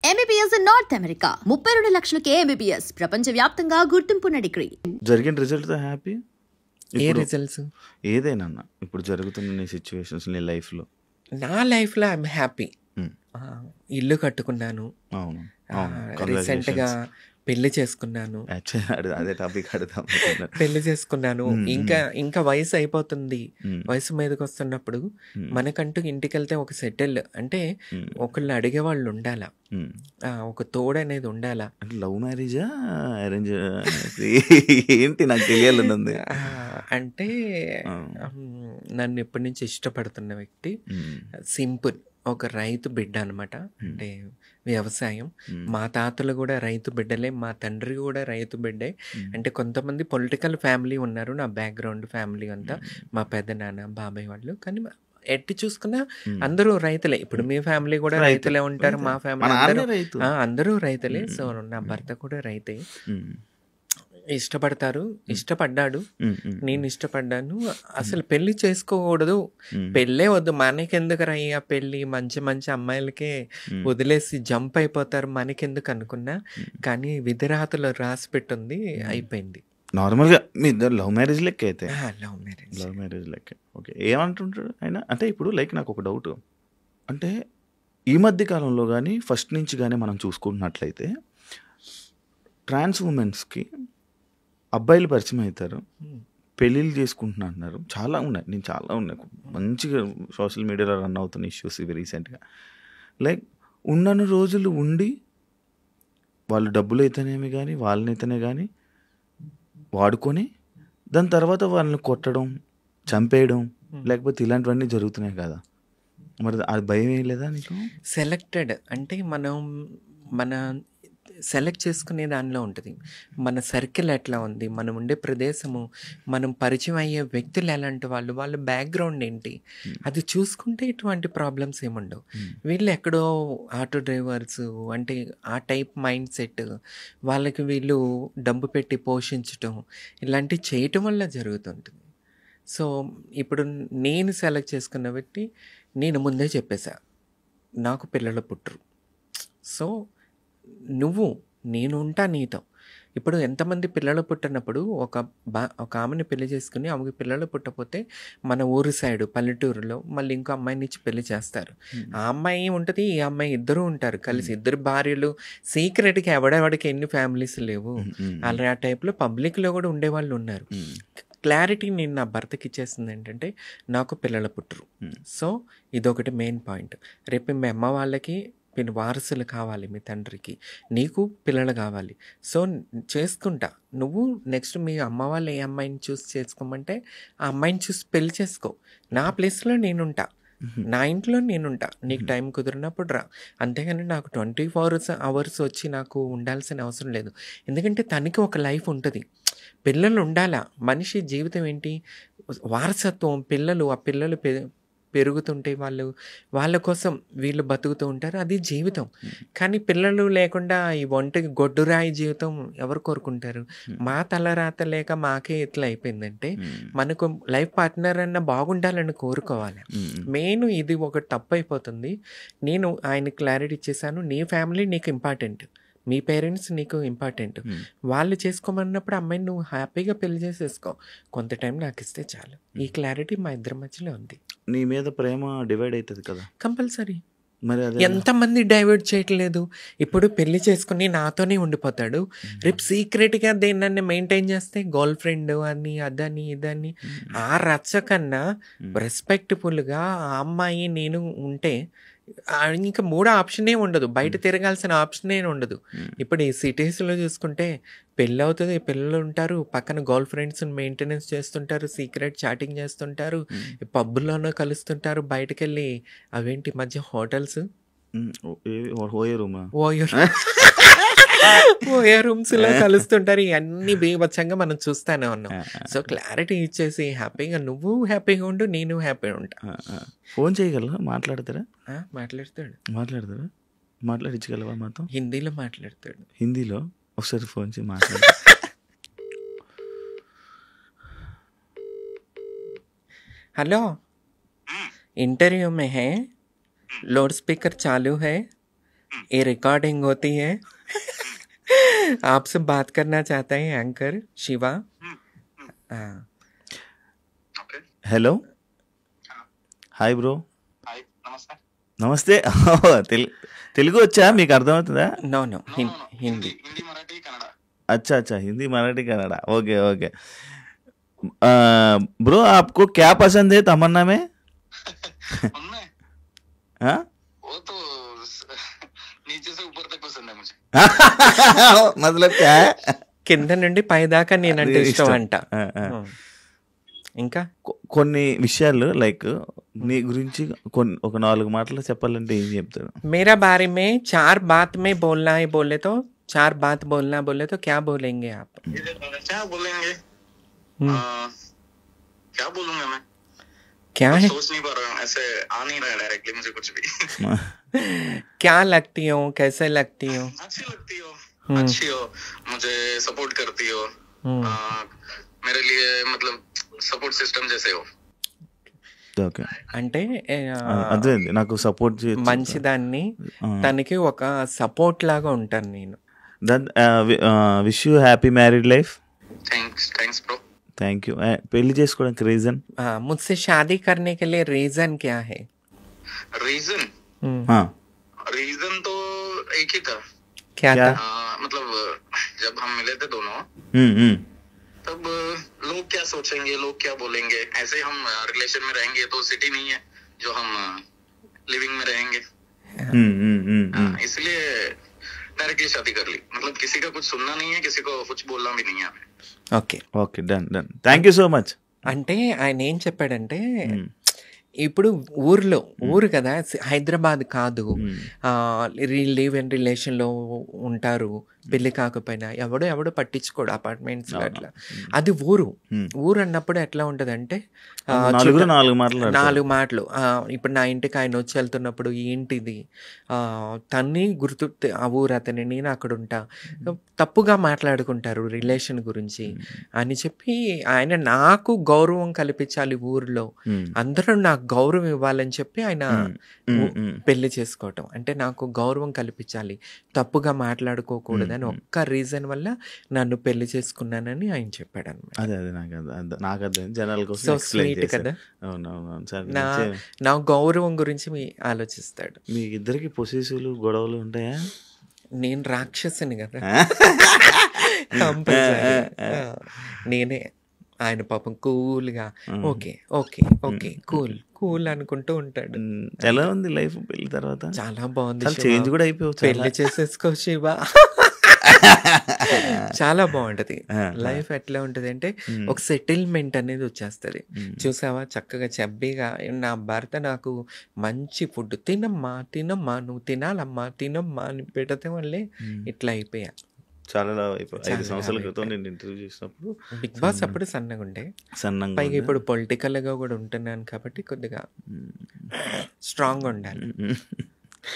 MBBS in North America. 32 లక్షలకే MBBS. ప్రపంచవ్యాప్తంగా గుర్తింపున్న degree. జరిగిన result తో హ్యాపీ? ఏ రిజల్ట్స్? ఏదైనా ఇప్పుడు జరుగుతున్న నీ సిచ్యువేషన్స్ నీ లైఫ్లో? నా లైఫ్లో ఐఎమ్ హ్యాపీ. ఇల్లు కట్టుకున్నాను, రీసెంట్గా పెళ్లి చేసుకున్నాను. అదే టాపిక్ అడుగుతాం. పెళ్లి చేసుకున్నాను. ఇంకా వయసు అయిపోతుంది. వయసు మీదకి వస్తున్నప్పుడు మనకంటూ ఇంటికి వెళ్తే ఒక సెటిల్ అంటే ఒకళ్ళు అడిగే వాళ్ళు ఉండాలా, ఒక తోడు అనేది ఉండాలా. లవ్ మ్యారేజా అరేంజ్ ఏంటి నాకు తెలియాలనుంది. అంటే నన్ను ఎప్పటి నుంచి ఇష్టపడుతున్న వ్యక్తి సింపుల్ ఒక రైతు బిడ్డ అనమాట. అంటే వ్యవసాయం. మా తాతలు కూడా రైతు బిడ్డలే, మా తండ్రి కూడా రైతు బిడ్డే. అంటే కొంతమంది పొలిటికల్ ఫ్యామిలీ ఉన్నారు, నా బ్యాక్గ్రౌండ్ ఫ్యామిలీ అంతా మా పెద్దనాన్న బాబాయ్ వాళ్ళు. కానీ ఎట్టి చూసుకున్నా అందరూ రైతులే. ఇప్పుడు మీ ఫ్యామిలీ కూడా రైతులే ఉంటారు, మా ఫ్యామిలీ అందరూ రైతులే. సో నా భర్త కూడా రైతే. ఇష్టపడ్డాడు, నేను ఇష్టపడ్డాను. అసలు పెళ్లి చేసుకోకూడదు, పెళ్ళే వద్దు, మనకెందుకు రయ్యా పెళ్ళి, మంచి మంచి అమ్మాయిలకే వదిలేసి జంప్ అయిపోతారు, మనకెందుకు అనుకున్నా. కానీ విధిరాతలో రాసి పెట్టుంది, అయిపోయింది. నార్మల్గా మీ ఇద్దరు లవ్ మ్యారేజ్ లెక్క అయితే? లవ్ మ్యారేజ్ లెక్క. ఓకే, ఏమంటుంటాడు ఆయన అంటే? ఇప్పుడు లైక్ నాకు ఒక డౌట్, అంటే ఈ మధ్య కాలంలో కానీ ఫస్ట్ నుంచి కానీ మనం చూసుకుంటున్నట్లయితే ట్రాన్స్ ఉమెన్స్కి అబ్బాయిలు పరిచయం అవుతారు, పెళ్ళిళ్ళు చేసుకుంటున్నా అంటున్నారు. చాలా ఉన్నాయి మంచిగా సోషల్ మీడియాలో రన్ అవుతున్న ఇష్యూస్ ఇవి రీసెంట్గా. లైక్ ఉన్నన్ని రోజులు ఉండి వాళ్ళు డబ్బులు అయితేనేమి కానీ వాళ్ళనైతేనే కానీ వాడుకొని దాని తర్వాత వాళ్ళని కొట్టడం, చంపేయడం, లేకపోతే ఇలాంటివన్నీ జరుగుతున్నాయి కదా. మరి అది భయం ఏం లేదా నీకు? సెలెక్టెడ్ అంటే మన సెలెక్ట్ చేసుకునే దానిలో ఉంటుంది. మన సర్కిల్ ఎట్లా ఉంది, మనం ఉండే ప్రదేశము, మనం పరిచయం అయ్యే వ్యక్తులు ఎలాంటి వాళ్ళు, వాళ్ళ బ్యాక్గ్రౌండ్ ఏంటి, అది చూసుకుంటే ఇటువంటి ప్రాబ్లమ్స్ ఏముండవు. వీళ్ళు ఎక్కడో ఆటో డ్రైవర్స్ అంటే ఆ టైప్ మైండ్ సెట్, వాళ్ళకి వీళ్ళు డబ్బు పెట్టి పోషించటం ఇలాంటివి చేయటం వల్ల జరుగుతుంటుంది. సో ఇప్పుడు నేను సెలెక్ట్ చేసుకున్న వ్యక్తి, నేను ముందే చెప్పేశా నాకు పిల్లలు పుట్టరు. సో నేను ఉంటా నీతో. ఇప్పుడు ఎంతమంది పిల్లలు పుట్టినప్పుడు ఒక ఆమెని పెళ్లి చేసుకుని ఆమెకి పిల్లలు పుట్టకపోతే మన ఊరు సైడ్ పల్లెటూరులో మళ్ళీ ఇంకో అమ్మాయిని ఇచ్చి పెళ్లి చేస్తారు. ఆ అమ్మాయి ఉంటుంది, ఈ అమ్మాయి ఇద్దరు ఉంటారు కలిసి, ఇద్దరు భార్యలు. సీక్రెట్గా ఎవడెవడికి ఎన్ని ఫ్యామిలీస్ లేవు, అలా ఆ టైప్లో పబ్లిక్లో కూడా ఉండేవాళ్ళు ఉన్నారు. క్లారిటీ నేను నా భర్తకి ఇచ్చేసింది ఏంటంటే నాకు పిల్లలు పుట్టరు. సో ఇదొకటి మెయిన్ పాయింట్. రేపు మీ అమ్మ వాళ్ళకి వారసులు కావాలి, మీ తండ్రికి, నీకు పిల్లలు కావాలి. సో చేసుకుంటా, నువ్వు నెక్స్ట్ మీ అమ్మ వాళ్ళు ఏ అమ్మాయిని చూసి చేసుకోమంటే ఆ అమ్మాయిని చూసి పెళ్లి చేసుకో. నా ప్లేస్లో నేనుంటా, నా ఇంట్లో నేనుంటా, నీకు టైం కుదిరినప్పుడు రా. అంతేగాని నాకు 24 hours వచ్చి నాకు ఉండాల్సిన అవసరం లేదు. ఎందుకంటే తనకి ఒక లైఫ్ ఉంటుంది, పిల్లలు ఉండాలా. మనిషి జీవితం ఏంటి, వారసత్వం. ఆ పిల్లలు పెరుగుతుంటే వాళ్ళ కోసం వీళ్ళు బతుకుతూ ఉంటారు, అది జీవితం. కానీ పిల్లలు లేకుండా ఈ ఒంటికి గొడ్డురాయి జీవితం ఎవరు కోరుకుంటారు? మా తలరాత లేక మాకే ఇట్లా అయిపోయిందంటే మనకు లైఫ్ పార్ట్నర్ అన్న బాగుండాలని కోరుకోవాలి. మెయిన్ ఇది ఒక తప్పు అయిపోతుంది. నేను ఆయన క్లారిటీ ఇచ్చేసాను, నీ ఫ్యామిలీ నీకు ఇంపార్టెంట్, మీ పేరెంట్స్ నీకు ఇంపార్టెంట్. వాళ్ళు చేసుకోమన్నప్పుడు అమ్మాయిని నువ్వు హ్యాపీగా పెళ్లి చేసేసుకో, కొంత టైం నాకు ఇస్తే చాలు. ఈ క్లారిటీ మా ఇద్దరి మధ్యలో ఉంది. నీ మీద ప్రేమ డివైడ్ అవుతుంది కదా కంపల్సరీ. మరి ఎంతమంది డైవర్ట్ చేయట్లేదు. ఇప్పుడు పెళ్లి చేసుకుని నాతోనే ఉండిపోతాడు, రేపు సీక్రెట్గా దేన్ని మెయింటైన్ చేస్తే గర్ల్ ఫ్రెండ్ అని అదని ఇదని. ఆ రచ్చ కన్నా రెస్పెక్ట్ఫుల్గా ఆ అమ్మాయి నేను ఉంటే ఇంకా మూడో ఆప్షనే ఉండదు, బయట తిరగాల్సిన ఆప్షనే ఉండదు. ఇప్పుడు ఈ సిటీస్లో చూసుకుంటే పెళ్ళి అవుతుంది, పిల్లలు ఉంటారు, పక్కన గర్ల్ ఫ్రెండ్స్ మెయింటెనెన్స్ చేస్తుంటారు, సీక్రెట్ చాటింగ్ చేస్తుంటారు, పబ్బుల్లోనూ కలుస్తుంటారు, బయటకు వెళ్ళి అవేంటి మధ్య హోటల్స్, ఓయో రూమ్స్ లో కలుస్తుంటారు. ఇవన్నీ బీభత్సంగా మనం చూస్తానే ఉన్నాం. సో క్లారిటీ ఇచ్చేసి హ్యాపీగా నువ్వు హ్యాపీగా ఉండు, నేను హ్యాపీగా ఉంటా. ఫోన్ చేయగలరా? మాట్లాడతారా? మాట్లాడతాడా? మాట్లాడించగలవా మాతో? హిందీలో మాట్లాడతాడు. హిందీలో ఒకసారి ఫోన్ చేసి మాట్లాడు. हेलो, इंटरव्यू में है, लाउड स्पीकर चालू है, ये रिकॉर्डिंग होती है। आपसे बात करना चाहता है एंकर शिवा। हाँ, okay hello hi bro. Hi నమస్తే. నమస్తే. తెలుగు వచ్చా, మీకు అర్థమవుతుందా? No no no no no Hindi. Hindi Marathi Kannada. अच्छा अच्छा, Hindi Marathi Kannada, okay okay. Bro आपको क्या पसंद है तमन्ना में? उनमें हाँ? वो तो नीचे से ऊपर तक पसंद है मुझे. मतलब क्या है? కింద నుండి పై దాకా నేనంటే ఇష్టం ఇష్టం. అంట. ఆ, ఆ. ఇంకా కొన్ని విషయాలు లైక్ నీ గురించి ఒక 4 మాటలు చెప్పాలంటే ఏం చెప్తాడు? मेरा बारे में 4 बात में बोलना है बोले तो 4 बात बोलना बोले तो क्या बोलेंगे आप? क्या बोलेंगे? हम्म, क्या बोलूंगा मैं? क्या कुछ है? सोच नहीं पा रहा हूँ, ऐसे आ नहीं रहा है डायरेक्टली मुझे कुछ भी. क्या लगती हो, कैसे लगती हो? अच्छी लगती हो, हम्म, अच्छी हो, मुझे सपोर्ट करती हो, हम्म, आ, मेरे लिए मतलब सपोर्ट सिस्टम जैसे हो. ఓకే, అంటే అదే నాకు సపోర్ట్ మంచిదాన్ని, తనకి ఒక సపోర్ట్ లాగా ఉంటాను నేను. Wish you happy married life. Thanks bro. Thank you. పెళ్లి చేసుకోవడానికి రీజన్? मुझसे शादी करने के लिए रीजन क्या है? रीजन हम्म, रीजन तो एक ही था. क्या क्या? था? मतलब जब हम मिले थे दोनों तब लोग क्या सोचेंगे, लोग क्या बोलेंगे, ऐसे हम रिलेशन में रहेंगे तो सिटी नहीं है जो हम लिविंग में रहेंगे. इसलिए डायरेक्टली शादी कर ली. मतलब किसी का कुछ सुनना नहीं है, किसी को कुछ बोलना भी नहीं है हमें. Okay. Okay, done done. Thank you so much. అంటే ఆయన ఏం చెప్పాడంటే ఇప్పుడు ఊరు కదా, హైదరాబాద్ కాదు, లివ్ ఇన్ రిలేషన్లో ఉంటారు, పెళ్లి కాకపోయినా ఎవడో పట్టించుకోడు అపార్ట్మెంట్స్లో అట్లా. అది ఊరు అన్నప్పుడు ఎట్లా ఉంటుందంటే నలుగురు 4 మాటలు 4 మాటలు. ఇప్పుడు నా ఇంటికి ఆయన వచ్చి వెళ్తున్నప్పుడు ఏంటిది, తన్ని గుర్తు, ఆ ఊరు అతని, నేను అక్కడ ఉంటా, తప్పుగా మాట్లాడుకుంటారు రిలేషన్ గురించి అని చెప్పి ఆయన నాకు గౌరవం కల్పించాలి ఊరిలో, అందరూ నాకు గౌరవం ఇవ్వాలని చెప్పి ఆయన పెళ్లి చేసుకోవటం. అంటే నాకు గౌరవం కల్పించాలి, తప్పుగా మాట్లాడుకోకూడదని ఒక్క రీజన్ వల్ల నన్ను పెళ్లి చేసుకున్నానని ఆయన చెప్పాడు అనమాట. అదే నాకు అదే జనాల సో కోసం స్వీట్ కదా. అవునవును సార్. నా గౌరవం గురించి ఆలోచిస్తాడు. మీ ఇద్దరికి పొసెసివ్లు గొడవలు ఉంటాయా? నేను రాక్షసుని కదా కంపల్సరీ. నేనే, ఆయన పాపం కూల్గా ఓకే ఓకే ఓకే కూల్ అనుకుంటూ ఉంటాడు. ఎలా ఉంది లైఫ్ పెళ్లి తర్వాత? చాలా బాగుంది. చేంజ్ కూడా అయిపోవచ్చు. పెళ్లి చేసేసుకో శివ. చాలా బాగుంటది లైఫ్. ఎట్లా ఉంటది అంటే ఒక సెటిల్మెంట్ అనేది వచ్చేస్తుంది. చూసావా చక్కగా చబ్బీగా నా భర్త నాకు మంచి ఫుడ్, తినమ్మా నువ్వు తినాలమ్మా తినమ్మా అని పెడితే వల్లే ఇట్లా అయిపోయా. చాలా 5 సంవత్సరాల క్రితం నేను ఇంటర్వ్యూ చేసినప్పుడు బిగ్ బాస్ అప్పుడు సన్నగా ఉండే, పైగా ఇప్పుడు పొలిటికల్ గా కూడా ఉంటున్నాను కాబట్టి కొద్దిగా స్ట్రాంగ్ ఉండాలి.